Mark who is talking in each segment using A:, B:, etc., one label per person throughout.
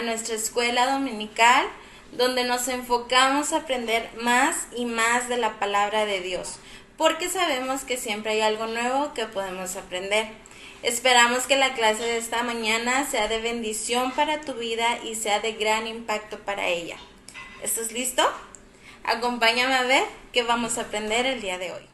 A: nuestra escuela dominical, donde nos enfocamos a aprender más y más de la palabra de Dios, porque sabemos que siempre hay algo nuevo que podemos aprender. Esperamos que la clase de esta mañana sea de bendición para tu vida y sea de gran impacto para ella. ¿Estás listo? Acompáñame a ver qué vamos a aprender el día de hoy.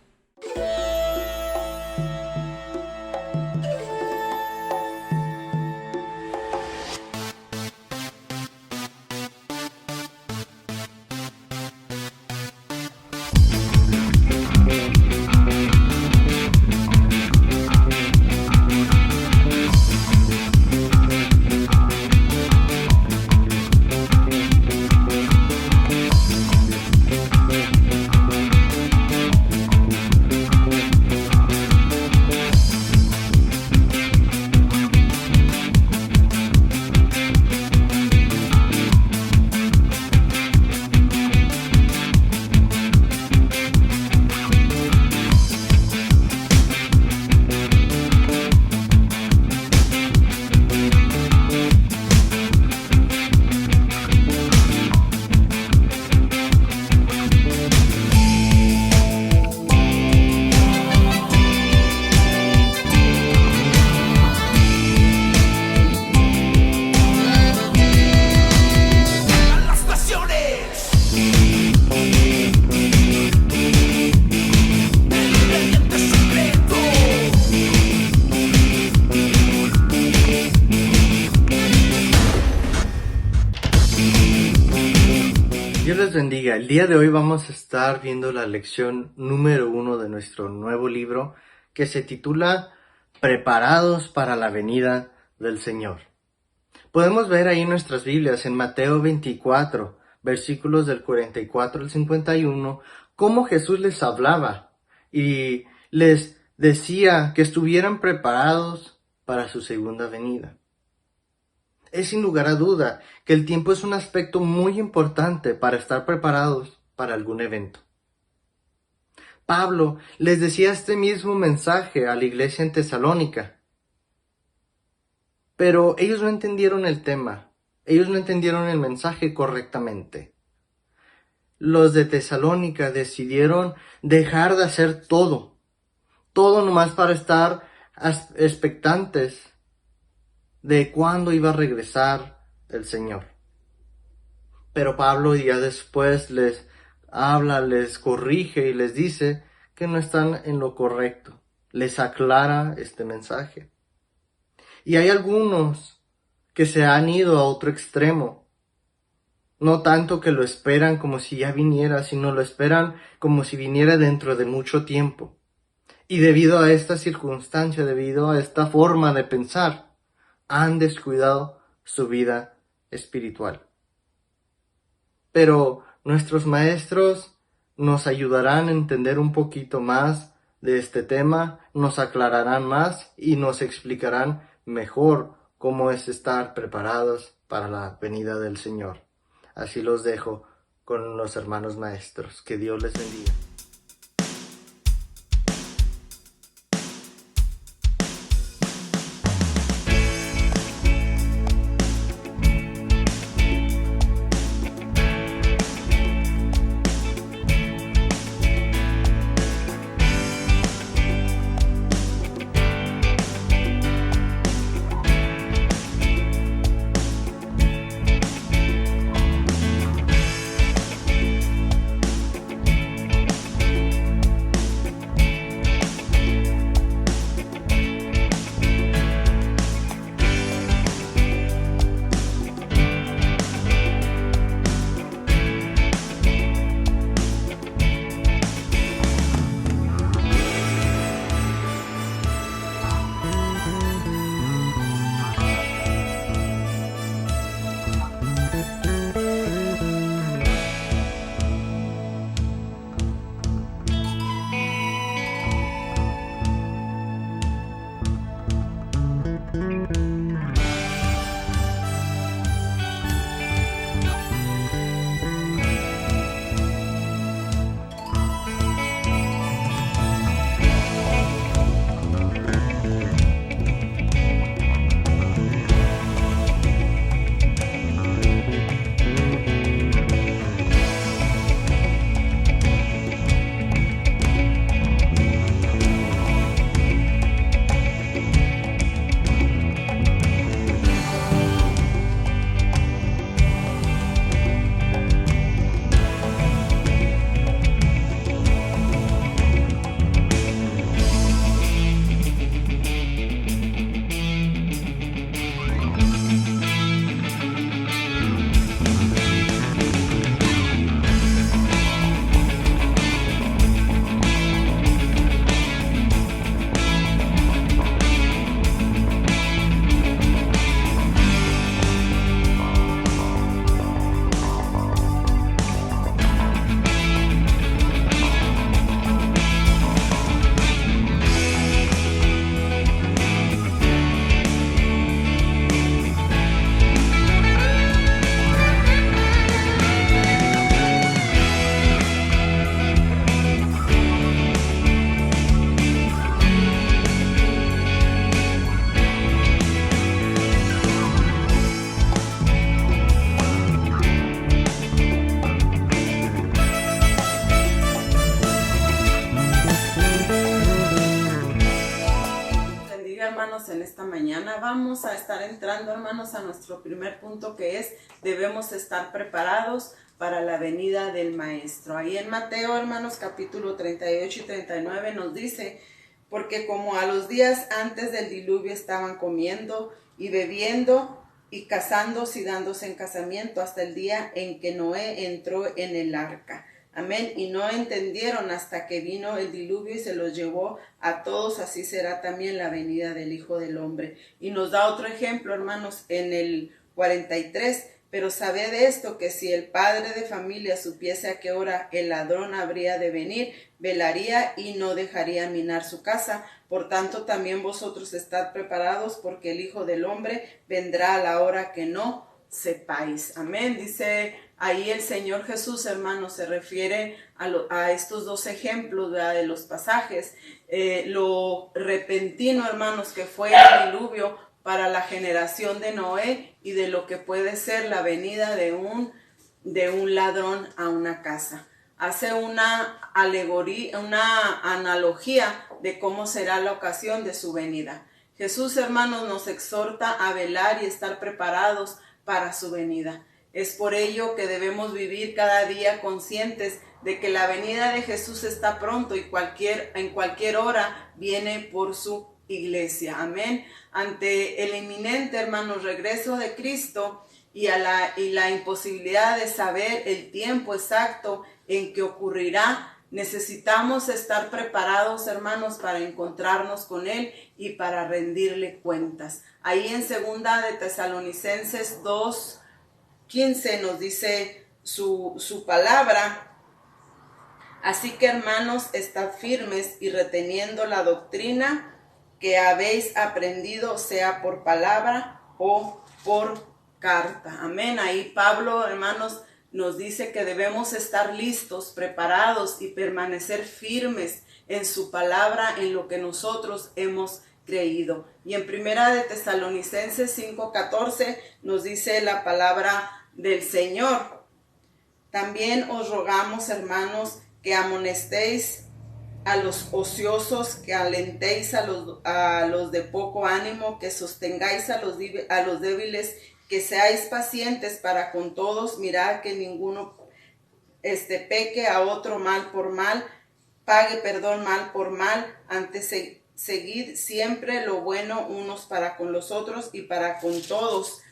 B: Dios les bendiga. El día de hoy vamos a estar viendo la lección número 1 de nuestro nuevo libro que se titula Preparados para la venida del Señor. Podemos ver ahí en nuestras Biblias en Mateo 24, versículos del 44 al 51, cómo Jesús les hablaba y les decía que estuvieran preparados para su segunda venida. Es sin lugar a duda que el tiempo es un aspecto muy importante para estar preparados para algún evento. Pablo les decía este mismo mensaje a la iglesia en Tesalónica, pero ellos no entendieron el tema, ellos no entendieron el mensaje correctamente. Los de Tesalónica decidieron dejar de hacer todo nomás para estar expectantes de cuándo iba a regresar el Señor. Pero Pablo ya después les habla, les corrige y les dice que no están en lo correcto. Les aclara este mensaje. Y hay algunos que se han ido a otro extremo. No tanto que lo esperan como si ya viniera, sino lo esperan como si viniera dentro de mucho tiempo. Y debido a esta circunstancia, debido a esta forma de pensar, han descuidado su vida espiritual. Pero nuestros maestros nos ayudarán a entender un poquito más de este tema, nos aclararán más y nos explicarán mejor cómo es estar preparados para la venida del Señor. Así los dejo con los hermanos maestros. Que Dios les bendiga.
C: vamos a estar entrando, hermanos, a nuestro primer punto, que es: debemos estar preparados para la venida del Maestro. Ahí en Mateo, hermanos, capítulo 38 y 39 nos dice: porque como a los días antes del diluvio estaban comiendo y bebiendo y casándose y dándose en casamiento hasta el día en que Noé entró en el arca. Amén. Y no entendieron hasta que vino el diluvio y se los llevó a todos. Así será también la venida del Hijo del Hombre. Y nos da otro ejemplo, hermanos, en el 43. Pero sabed esto, que si el padre de familia supiese a qué hora el ladrón habría de venir, velaría y no dejaría minar su casa. Por tanto, también vosotros estad preparados, porque el Hijo del Hombre vendrá a la hora que no sepáis. Amén. Dice ahí el Señor Jesús, hermanos, se refiere a estos dos ejemplos, ¿verdad?, de los pasajes. Lo repentino, hermanos, que fue el diluvio para la generación de Noé, y de lo que puede ser la venida de un ladrón a una casa. Hace una alegoría, una analogía de cómo será la ocasión de su venida. Jesús, hermanos, nos exhorta a velar y estar preparados para su venida. Es por ello que debemos vivir cada día conscientes de que la venida de Jesús está pronto, y en cualquier hora viene por su iglesia. Amén. Ante el inminente, hermanos, regreso de Cristo y la imposibilidad de saber el tiempo exacto en que ocurrirá, necesitamos estar preparados, hermanos, para encontrarnos con Él y para rendirle cuentas. Ahí en segunda de Tesalonicenses 2:15 nos dice su palabra: así que, hermanos, estad firmes y reteniendo la doctrina que habéis aprendido, sea por palabra o por carta. Amén. Ahí Pablo, hermanos, nos dice que debemos estar listos, preparados y permanecer firmes en su palabra, en lo que nosotros hemos creído. Y en primera de Tesalonicenses 5:14 nos dice la palabra del Señor: también os rogamos, hermanos, que amonestéis a los ociosos, que alentéis a los de poco ánimo, que sostengáis a los débiles, que seáis pacientes para con todos. Mirad que ninguno peque a otro mal por mal, pague mal por mal. Antes seguid siempre lo bueno unos para con los otros y para con todos.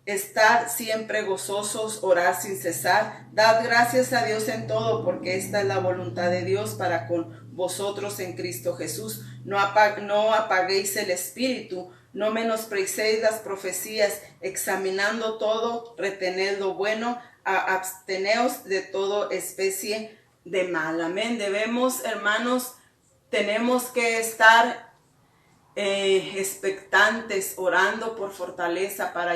C: Estad siempre gozosos, orad sin cesar, dad gracias a Dios en todo, porque esta es la voluntad de Dios para con vosotros en Cristo Jesús. No apaguéis el espíritu, no menospreciéis las profecías, examinando todo, retened lo bueno, absteneos de toda especie de mal. Amén. Debemos, hermanos, tenemos que estar expectantes, orando por fortaleza para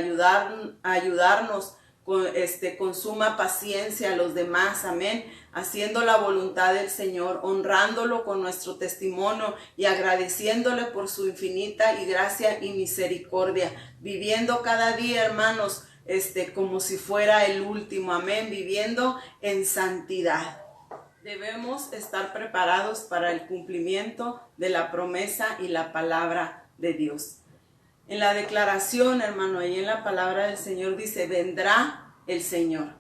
C: ayudarnos con suma paciencia a los demás. Amén. Haciendo la voluntad del Señor, honrándolo con nuestro testimonio y agradeciéndole por su infinita y gracia y misericordia, viviendo cada día, hermanos, como si fuera el último. Amén. Viviendo en santidad. Debemos estar preparados para el cumplimiento de la promesa y la palabra de Dios. En la declaración, hermano, y en la palabra del Señor dice: vendrá el Señor.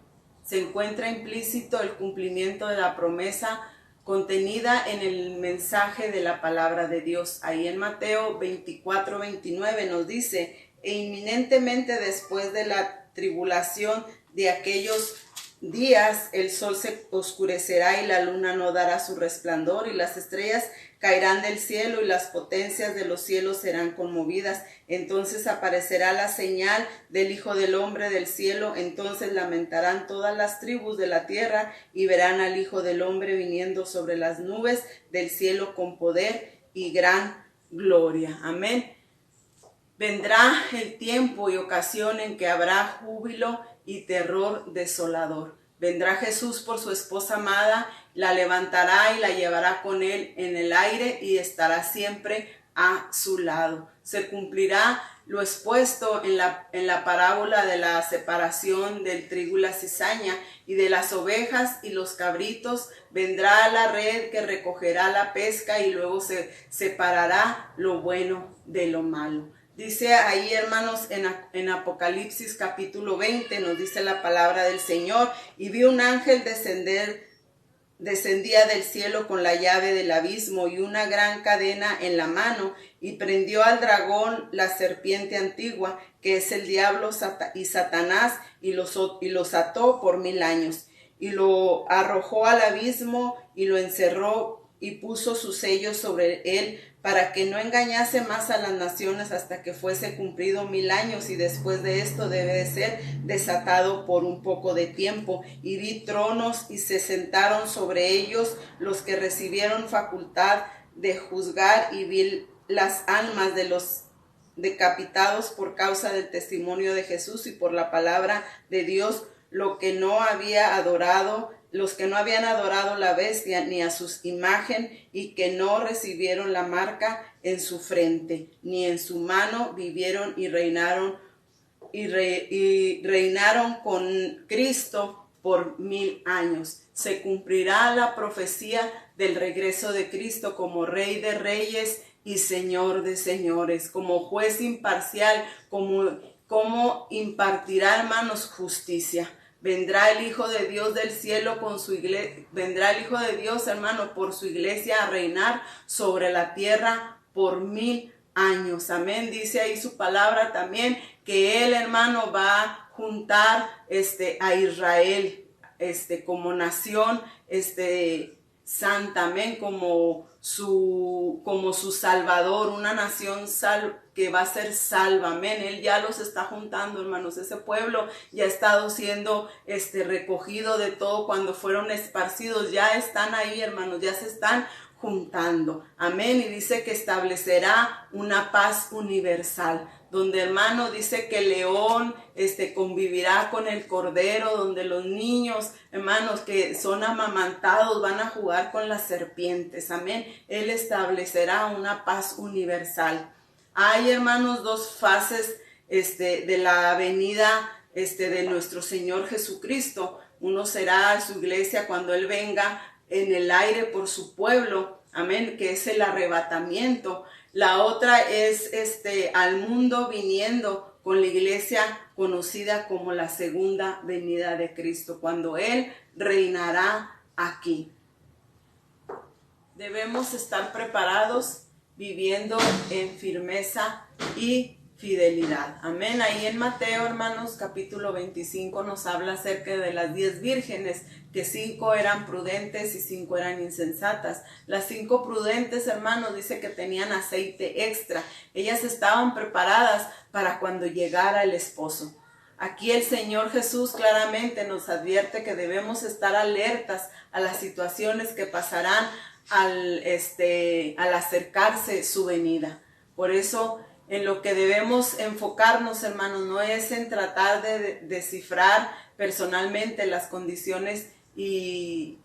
C: Se encuentra implícito el cumplimiento de la promesa contenida en el mensaje de la palabra de Dios. Ahí en Mateo 24:29 nos dice: e inminentemente después de la tribulación de aquellos días, el sol se oscurecerá y la luna no dará su resplandor, y las estrellas caerán del cielo y las potencias de los cielos serán conmovidas. Entonces aparecerá la señal del Hijo del Hombre del cielo. Entonces lamentarán todas las tribus de la tierra y verán al Hijo del Hombre viniendo sobre las nubes del cielo con poder y gran gloria. Amén. Vendrá el tiempo y ocasión en que habrá júbilo y terror desolador. Vendrá Jesús por su esposa amada, la levantará y la llevará con él en el aire y estará siempre a su lado. Se cumplirá lo expuesto en la parábola de la separación del trigo y la cizaña, y de las ovejas y los cabritos vendrá la red que recogerá la pesca, y luego se separará lo bueno de lo malo. Dice ahí, hermanos, en Apocalipsis capítulo 20, nos dice la palabra del Señor, y vi un ángel descendía del cielo con la llave del abismo y una gran cadena en la mano, y prendió al dragón, la serpiente antigua, que es el diablo y Satanás, y los ató por 1000 años, y lo arrojó al abismo y lo encerró y puso sus sellos sobre él, para que no engañase más a las naciones hasta que fuese cumplido 1000 años, y después de esto debe de ser desatado por un poco de tiempo. Y vi tronos y se sentaron sobre ellos los que recibieron facultad de juzgar, y vi las almas de los decapitados por causa del testimonio de Jesús y por la palabra de Dios, los que no habían adorado la bestia ni a sus imagen, y que no recibieron la marca en su frente ni en su mano, vivieron y reinaron con Cristo por 1000 años. Se cumplirá la profecía del regreso de Cristo como Rey de Reyes y Señor de Señores, como juez imparcial, como impartirá, hermanos, justicia. Vendrá el Hijo de Dios del cielo con su iglesia, vendrá el Hijo de Dios, hermano, por su iglesia a reinar sobre la tierra por 1000 años. Amén. Dice ahí su palabra también que él, hermano, va a juntar a Israel como nación santa, amén, como su Salvador, una nación que va a ser salva, amén. Él ya los está juntando, hermanos. Ese pueblo ya ha estado siendo recogido de todo cuando fueron esparcidos, ya están ahí, hermanos, ya se están juntando, amén. Y dice que establecerá una paz universal, donde, hermano, dice que el león convivirá con el cordero, donde los niños, hermanos, que son amamantados van a jugar con las serpientes, amén. Él establecerá una paz universal. Hay, hermanos, dos fases de la venida de nuestro Señor Jesucristo. Uno será su iglesia cuando Él venga en el aire por su pueblo, amén, que es el arrebatamiento. La otra es al mundo viniendo con la iglesia conocida como la segunda venida de Cristo, cuando Él reinará aquí. Debemos estar preparados, viviendo en firmeza y fidelidad. Amén. Ahí en Mateo, hermanos, capítulo 25 nos habla acerca de las 10 vírgenes, que 5 eran prudentes y 5 eran insensatas. Las 5 prudentes, hermanos, dice que tenían aceite extra. Ellas estaban preparadas para cuando llegara el esposo. Aquí el Señor Jesús claramente nos advierte que debemos estar alertas a las situaciones que pasarán al acercarse su venida. Por eso, en lo que debemos enfocarnos, hermanos, no es en tratar de descifrar personalmente las condiciones y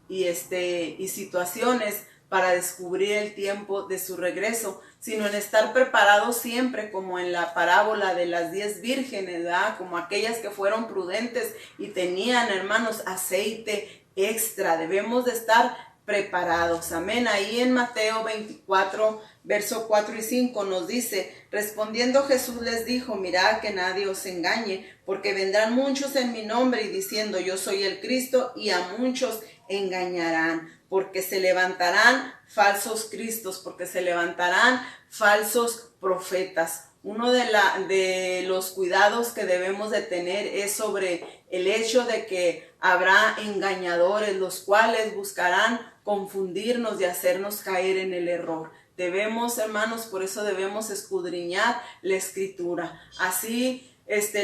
C: situaciones para descubrir el tiempo de su regreso, sino en estar preparados siempre, como en la parábola de las 10 vírgenes, ¿verdad? Como aquellas que fueron prudentes y tenían, hermanos, aceite extra. Debemos de estar preparados, amén. Ahí en Mateo 24, verso 4 y 5 nos dice: respondiendo Jesús les dijo, mirad que nadie os engañe, porque vendrán muchos en mi nombre y diciendo yo soy el Cristo, y a muchos engañarán, porque se levantarán falsos cristos, porque se levantarán falsos profetas. Uno de los cuidados que debemos de tener es sobre el hecho de que habrá engañadores, los cuales buscarán confundirnos y hacernos caer en el error. Debemos, hermanos, por eso debemos escudriñar la Escritura. Así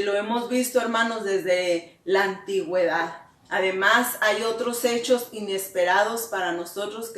C: lo hemos visto, hermanos, desde la antigüedad. Además, hay otros hechos inesperados para nosotros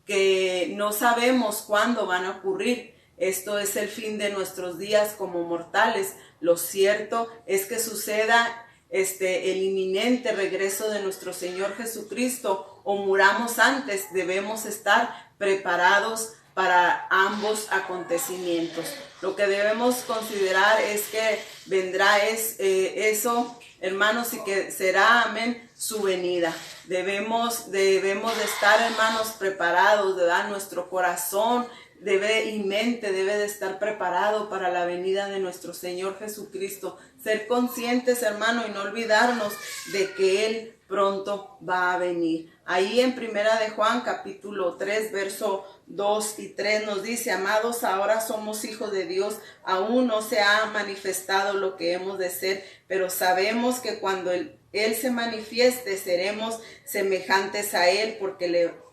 C: que no sabemos cuándo van a ocurrir. Esto es el fin de nuestros días como mortales. Lo cierto es que suceda el inminente regreso de nuestro Señor Jesucristo o muramos antes, debemos estar preparados para ambos acontecimientos. Lo que debemos considerar es que vendrá eso, hermanos, y que será, amén, su venida. Debemos de estar, hermanos, preparados, ¿verdad? Nuestro corazón y mente debe de estar preparado para la venida de nuestro Señor Jesucristo. Ser conscientes, hermano, y no olvidarnos de que Él pronto va a venir. Ahí en Primera de Juan, capítulo 3, verso 2 y 3 nos dice: amados, ahora somos hijos de Dios, aún no se ha manifestado lo que hemos de ser, pero sabemos que cuando Él se manifieste, seremos semejantes a Él, porque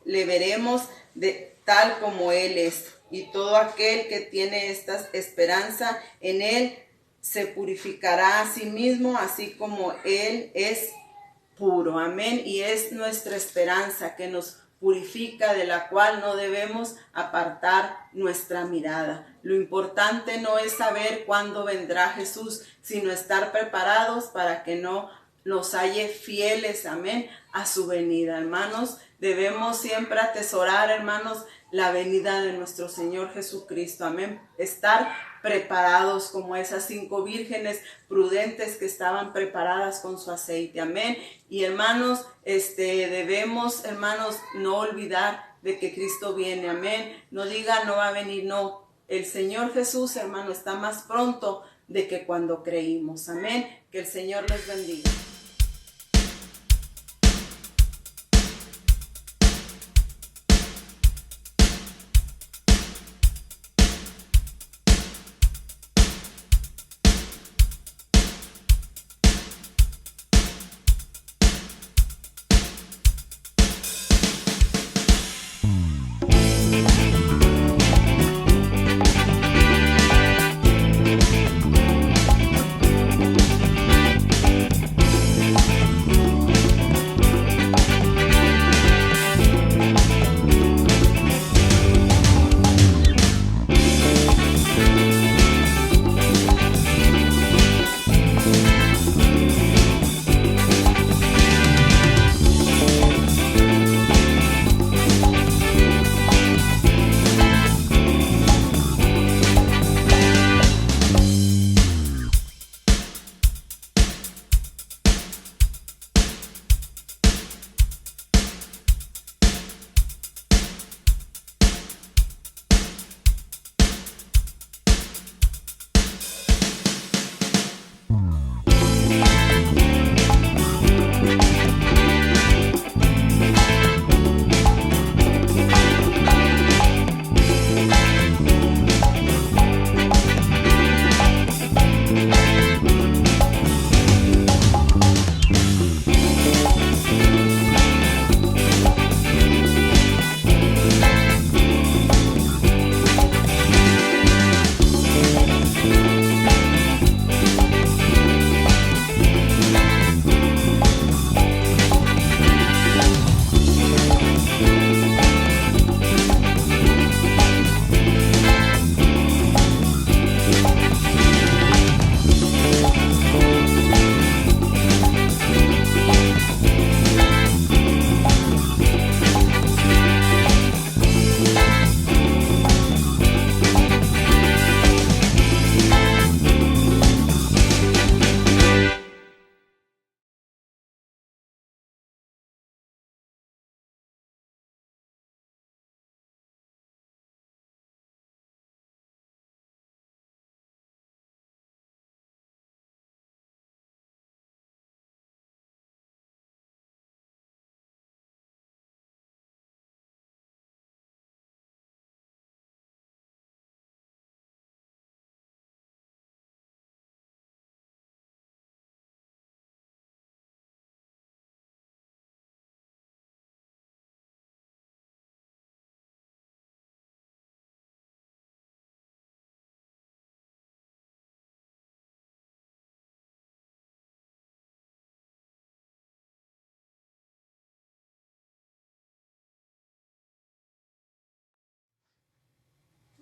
C: le veremos tal como Él es. Y todo aquel que tiene esta esperanza en Él se purificará a sí mismo, así como Él es puro. Amén. Y es nuestra esperanza que nos purifica, de la cual no debemos apartar nuestra mirada. Lo importante no es saber cuándo vendrá Jesús, sino estar preparados para que no nos halle fieles, amén, a su venida. Hermanos, debemos siempre atesorar, hermanos, la venida de nuestro Señor Jesucristo, amén. Estar preparados como esas 5 vírgenes prudentes que estaban preparadas con su aceite, amén. Y hermanos, debemos, hermanos, no olvidar de que Cristo viene, amén. No diga no va a venir, no. El Señor Jesús, hermano, está más pronto de que cuando creímos, amén. Que el Señor les bendiga.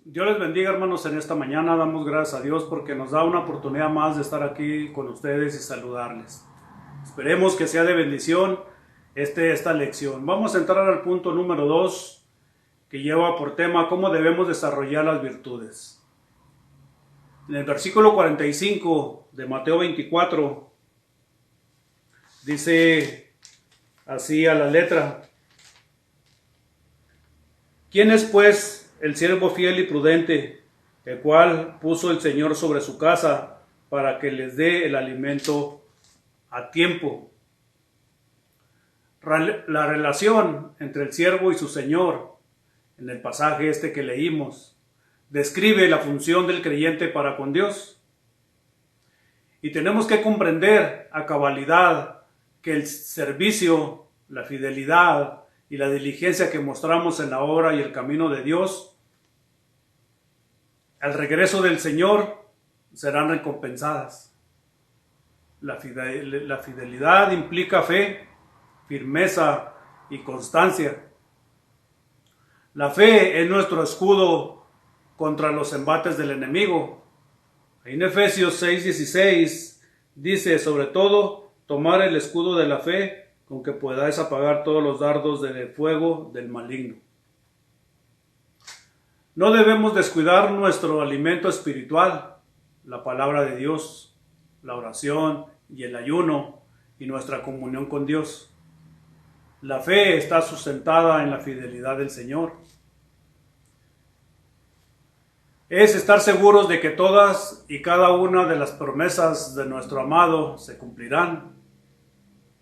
D: Dios les bendiga, hermanos, en esta mañana. Damos gracias a Dios porque nos da una oportunidad más de estar aquí con ustedes y saludarles. Esperemos que sea de bendición esta lección. Vamos a entrar al punto número 2, que lleva por tema cómo debemos desarrollar las virtudes. En el versículo 45 de Mateo 24 dice así a la letra: ¿Quién es pues el siervo fiel y prudente, el cual puso el Señor sobre su casa para que les dé el alimento a tiempo. La relación entre el siervo y su Señor, en el pasaje que leímos, describe la función del creyente para con Dios. Y tenemos que comprender a cabalidad que el servicio, la fidelidad y la diligencia que mostramos en la obra y el camino de Dios, al regreso del Señor serán recompensadas. La fidelidad implica fe, firmeza y constancia. La fe es nuestro escudo contra los embates del enemigo. En Efesios 6:16 dice, sobre todo, tomar el escudo de la fe con que podáis apagar todos los dardos de fuego del maligno. No debemos descuidar nuestro alimento espiritual, la palabra de Dios, la oración y el ayuno y nuestra comunión con Dios. La fe está sustentada en la fidelidad del Señor. Es estar seguros de que todas y cada una de las promesas de nuestro amado se cumplirán.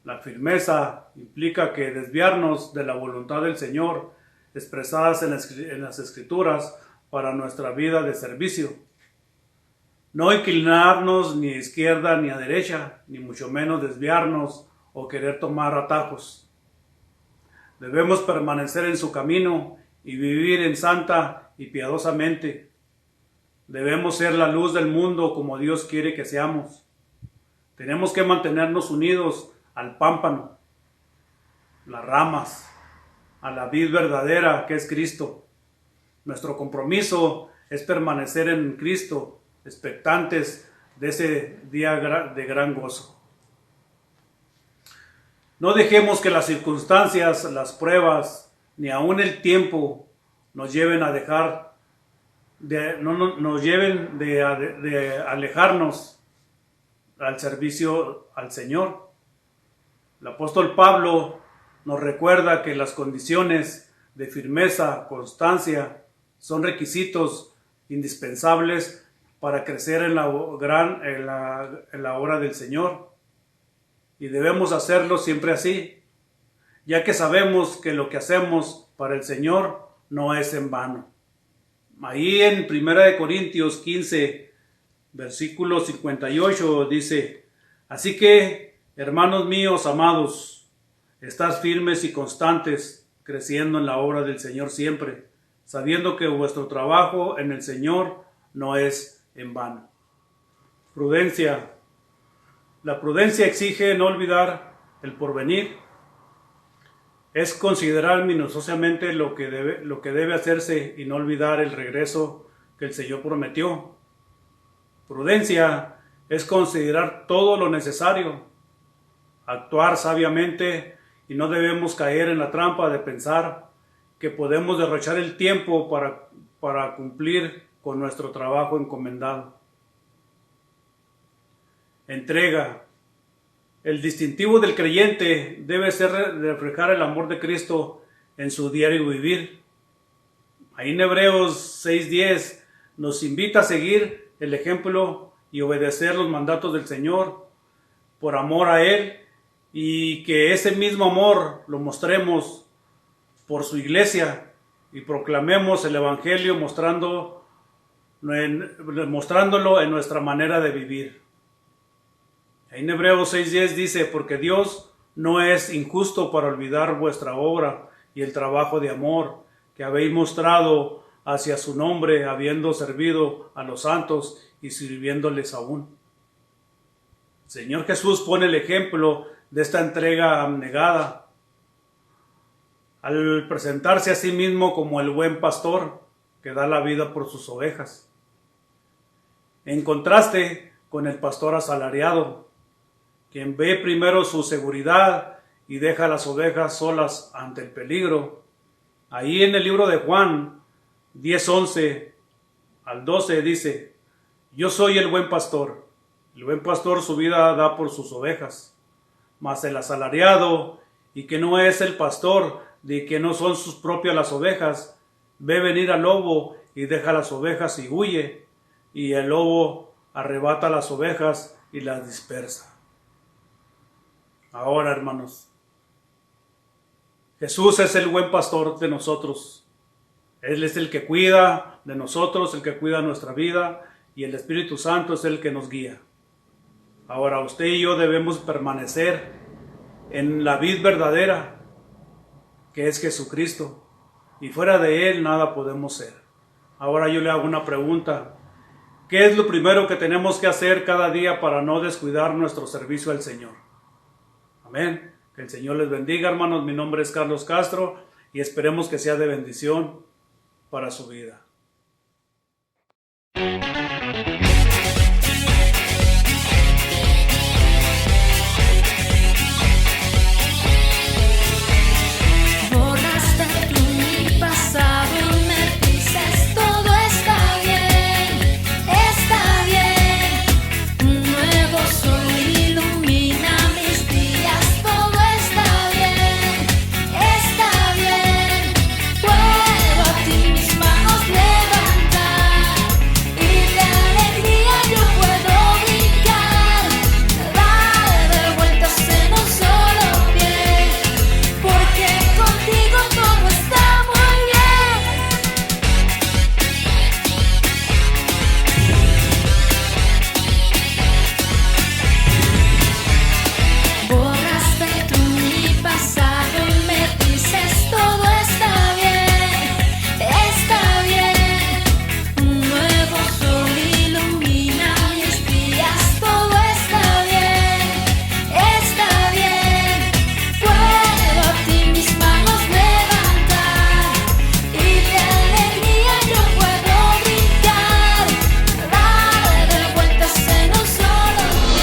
D: La firmeza implica que desviarnos de la voluntad del Señor expresadas en las Escrituras para nuestra vida de servicio. No inclinarnos ni a izquierda ni a derecha, ni mucho menos desviarnos o querer tomar atajos. Debemos permanecer en su camino y vivir en santa y piadosamente. Debemos ser la luz del mundo como Dios quiere que seamos. Tenemos que mantenernos unidos al pámpano, las ramas, a la vid verdadera que es Cristo. Nuestro compromiso es permanecer en Cristo, expectantes de ese día de gran gozo. No dejemos que las circunstancias, las pruebas, ni aun el tiempo nos lleven a alejarnos al servicio al Señor. El apóstol Pablo nos recuerda que las condiciones de firmeza, constancia, son requisitos indispensables para crecer en la obra del Señor. Y debemos hacerlo siempre así, ya que sabemos que lo que hacemos para el Señor no es en vano. Ahí en 1 Corintios 15, versículo 58 dice, así que, hermanos míos amados, estad firmes y constantes, creciendo en la obra del Señor siempre, sabiendo que vuestro trabajo en el Señor no es en vano. Prudencia. La prudencia exige no olvidar el porvenir. Es considerar minuciosamente lo que debe hacerse y no olvidar el regreso que el Señor prometió. Prudencia es considerar todo lo necesario, actuar sabiamente, y no debemos caer en la trampa de pensar que podemos derrochar el tiempo para cumplir con nuestro trabajo encomendado. Entrega. El distintivo del creyente debe ser reflejar el amor de Cristo en su diario vivir. Ahí en Hebreos 6:10 nos invita a seguir el ejemplo y obedecer los mandatos del Señor por amor a Él, y que ese mismo amor lo mostremos por su iglesia y proclamemos el Evangelio mostrándolo en nuestra manera de vivir. En Hebreos 6:10 dice, porque Dios no es injusto para olvidar vuestra obra y el trabajo de amor que habéis mostrado hacia su nombre, habiendo servido a los santos y sirviéndoles aún. El Señor Jesús pone el ejemplo de esta entrega abnegada al presentarse a sí mismo como el buen pastor que da la vida por sus ovejas, en contraste con el pastor asalariado, quien ve primero su seguridad y deja a las ovejas solas ante el peligro. Ahí en el libro de Juan 10:11 al 12 dice, yo soy el buen pastor su vida da por sus ovejas. Mas el asalariado, y que no es el pastor, de que no son sus propias las ovejas, ve venir al lobo y deja las ovejas y huye, y el lobo arrebata las ovejas y las dispersa. Ahora, hermanos, Jesús es el buen pastor de nosotros. Él es el que cuida de nosotros, el que cuida nuestra vida, y el Espíritu Santo es el que nos guía. Ahora, usted y yo debemos permanecer en la vid verdadera, que es Jesucristo, y fuera de Él nada podemos ser. Ahora yo le hago una pregunta. ¿Qué es lo primero que tenemos que hacer cada día para no descuidar nuestro servicio al Señor? Amén. Que el Señor les bendiga, hermanos. Mi nombre es Carlos Castro y esperemos que sea de bendición para su vida.
E: Borraste tú mi pasado y me dices todo está bien, un nuevo sol ilumina mis días, todo está bien, puedo a ti mis manos levantar y de alegría yo puedo brincar, dar de vueltas en un solo pie, porque contigo todo está muy bien. Borraste tú mi pasado y me dices todo está bien, un nuevo sol ilumina mis días, todo está bien, puedo a ti mis manos levantar y de alegría yo puedo brincar, dar de vueltas en un solo pie.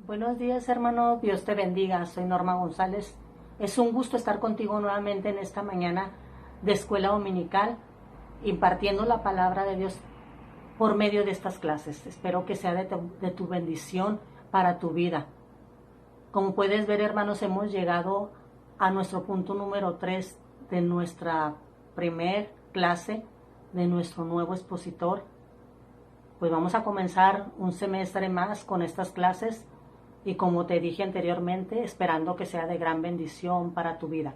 F: Buenos días, hermano. Dios te bendiga. Soy Norma González. Es un gusto estar contigo nuevamente en esta mañana de escuela dominical, impartiendo la palabra de Dios por medio de estas clases. Espero que sea de tu bendición para tu vida. Como puedes ver, hermanos, hemos llegado a nuestro punto número 3 de nuestra primer clase de nuestro nuevo expositor. Pues vamos a comenzar un semestre más con estas clases y, como te dije anteriormente, esperando que sea de gran bendición para tu vida.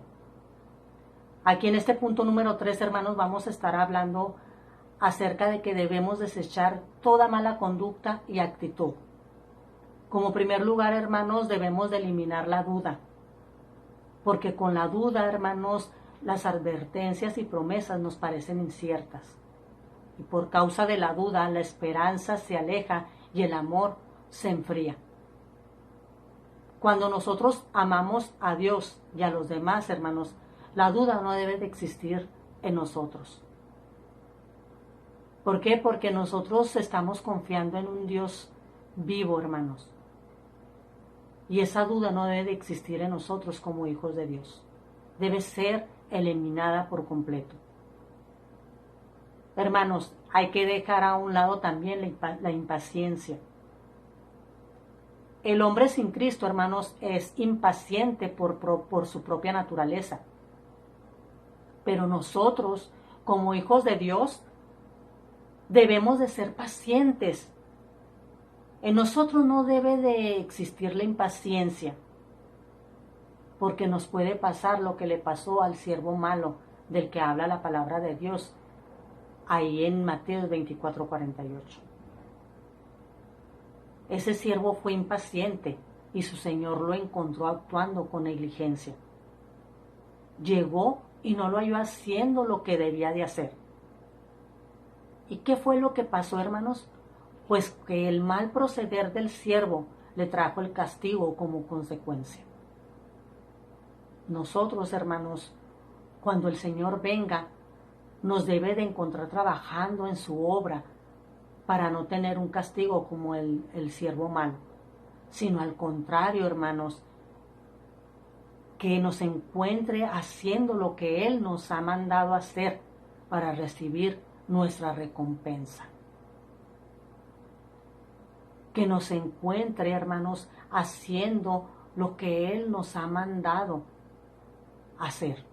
F: Aquí en este punto número 3, hermanos, vamos a estar hablando acerca de que debemos desechar toda mala conducta y actitud. Como primer lugar, hermanos, debemos de eliminar la duda, porque con la duda, hermanos, las advertencias y promesas nos parecen inciertas. Y por causa de la duda, la esperanza se aleja y el amor se enfría. Cuando nosotros amamos a Dios y a los demás, hermanos, la duda no debe de existir en nosotros. ¿Por qué? Porque nosotros estamos confiando en un Dios vivo, hermanos. Y esa duda no debe de existir en nosotros como hijos de Dios. Debe ser eliminada por completo. Hermanos, hay que dejar a un lado también la impaciencia. El hombre sin Cristo, hermanos, es impaciente por su propia naturaleza. Pero nosotros, como hijos de Dios, debemos de ser pacientes. En nosotros no debe de existir la impaciencia, porque nos puede pasar lo que le pasó al siervo malo del que habla la palabra de Dios, ahí en Mateo 24:48. Ese siervo fue impaciente y su señor lo encontró actuando con negligencia. Llegó y no lo halló haciendo lo que debía de hacer. ¿Y qué fue lo que pasó, hermanos? Pues que el mal proceder del siervo le trajo el castigo como consecuencia. Nosotros, hermanos, cuando el Señor venga, nos debe de encontrar trabajando en su obra para no tener un castigo como el siervo malo, sino al contrario, hermanos, que nos encuentre haciendo lo que Él nos ha mandado hacer para recibir nuestra recompensa. Que nos encuentre, hermanos, haciendo lo que Él nos ha mandado hacer.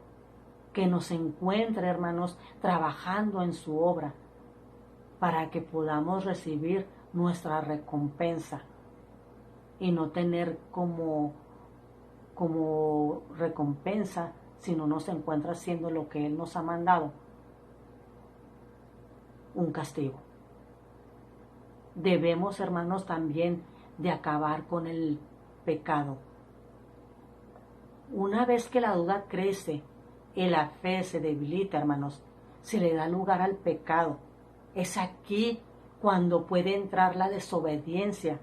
F: Que nos encuentre, hermanos, trabajando en su obra para que podamos recibir nuestra recompensa y no tener como recompensa, si no nos encuentra haciendo lo que Él nos ha mandado, un castigo. Debemos, hermanos, también de acabar con el pecado. Una vez que la duda crece y la fe se debilita, hermanos, se le da lugar al pecado. Es aquí cuando puede entrar la desobediencia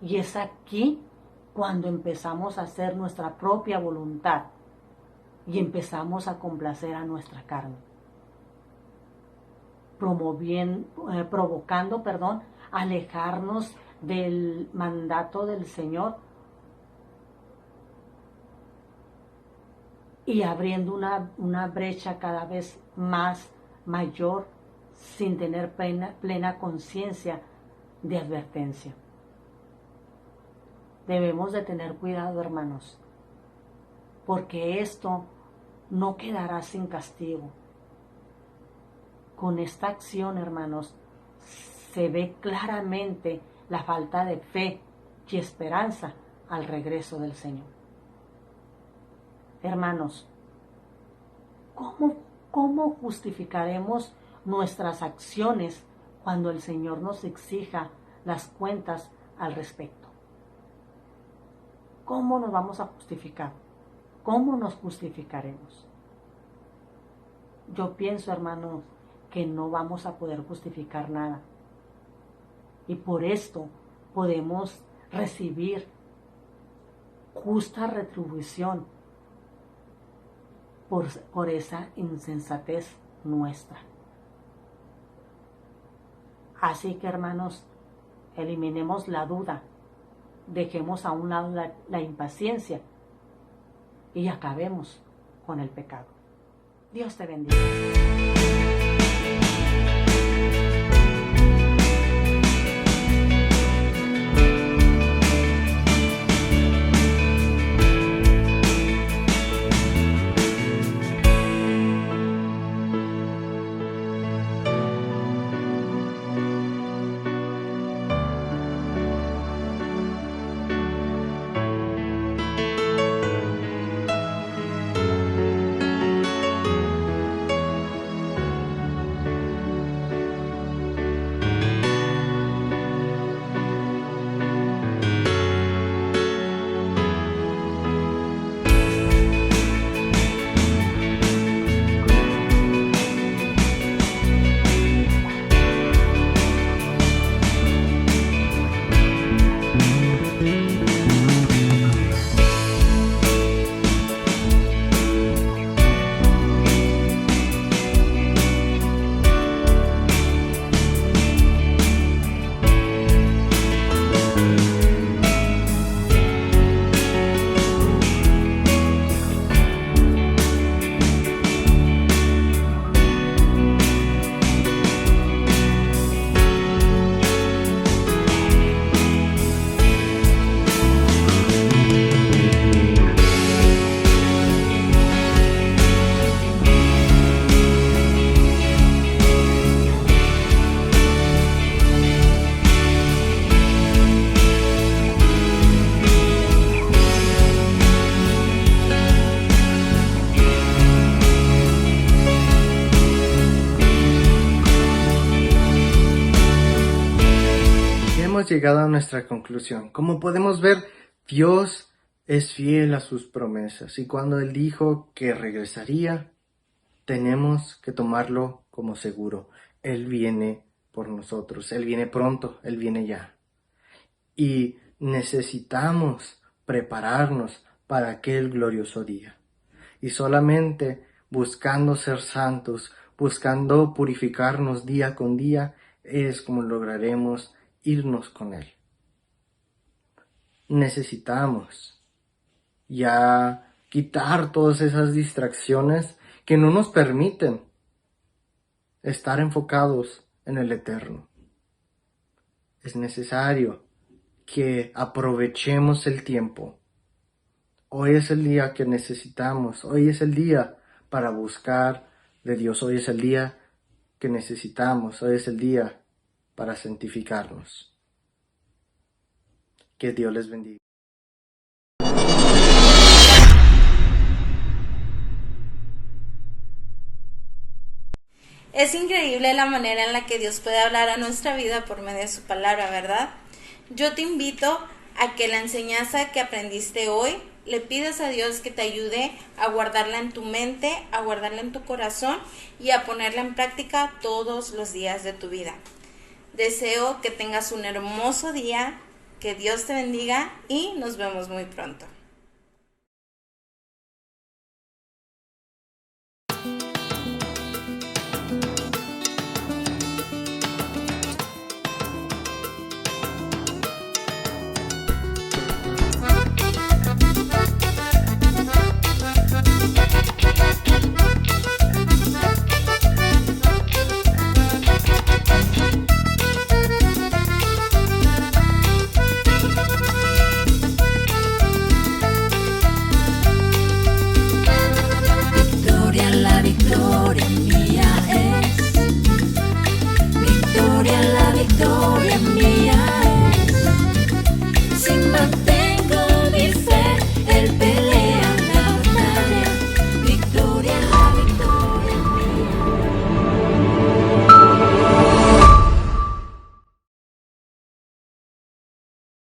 F: y es aquí cuando empezamos a hacer nuestra propia voluntad y empezamos a complacer a nuestra carne, provocando, alejarnos del mandato del Señor y abriendo una brecha cada vez más mayor sin tener plena conciencia de advertencia. Debemos de tener cuidado, hermanos, porque esto no quedará sin castigo. Con esta acción, hermanos, se ve claramente la falta de fe y esperanza al regreso del Señor. Hermanos, ¿cómo justificaremos nuestras acciones cuando el Señor nos exija las cuentas al respecto? ¿Cómo nos vamos a justificar? ¿Cómo nos justificaremos? Yo pienso, hermanos, que no vamos a poder justificar nada. Y por esto podemos recibir justa retribución por esa insensatez nuestra. Así que, hermanos, eliminemos la duda dejemos a un lado la impaciencia y acabemos con el pecado. Dios te bendiga.
B: Llegado a nuestra conclusión. Como podemos ver, Dios es fiel a sus promesas y cuando Él dijo que regresaría, tenemos que tomarlo como seguro. Él viene por nosotros, Él viene pronto, Él viene ya. Y necesitamos prepararnos para aquel glorioso día. Y solamente buscando ser santos, buscando purificarnos día con día, es como lograremos irnos con Él. Necesitamos ya quitar todas esas distracciones que no nos permiten estar enfocados en el eterno. Es necesario que aprovechemos el tiempo. Hoy es el día que necesitamos, hoy es el día para buscar de Dios, hoy es el día que necesitamos, hoy es el día para santificarnos. Que Dios les bendiga.
A: Es increíble la manera en la que Dios puede hablar a nuestra vida por medio de su palabra, ¿verdad? Yo te invito a que la enseñanza que aprendiste hoy le pidas a Dios que te ayude a guardarla en tu mente, a guardarla en tu corazón y a ponerla en práctica todos los días de tu vida. Deseo que tengas un hermoso día, que Dios te bendiga y nos vemos muy pronto.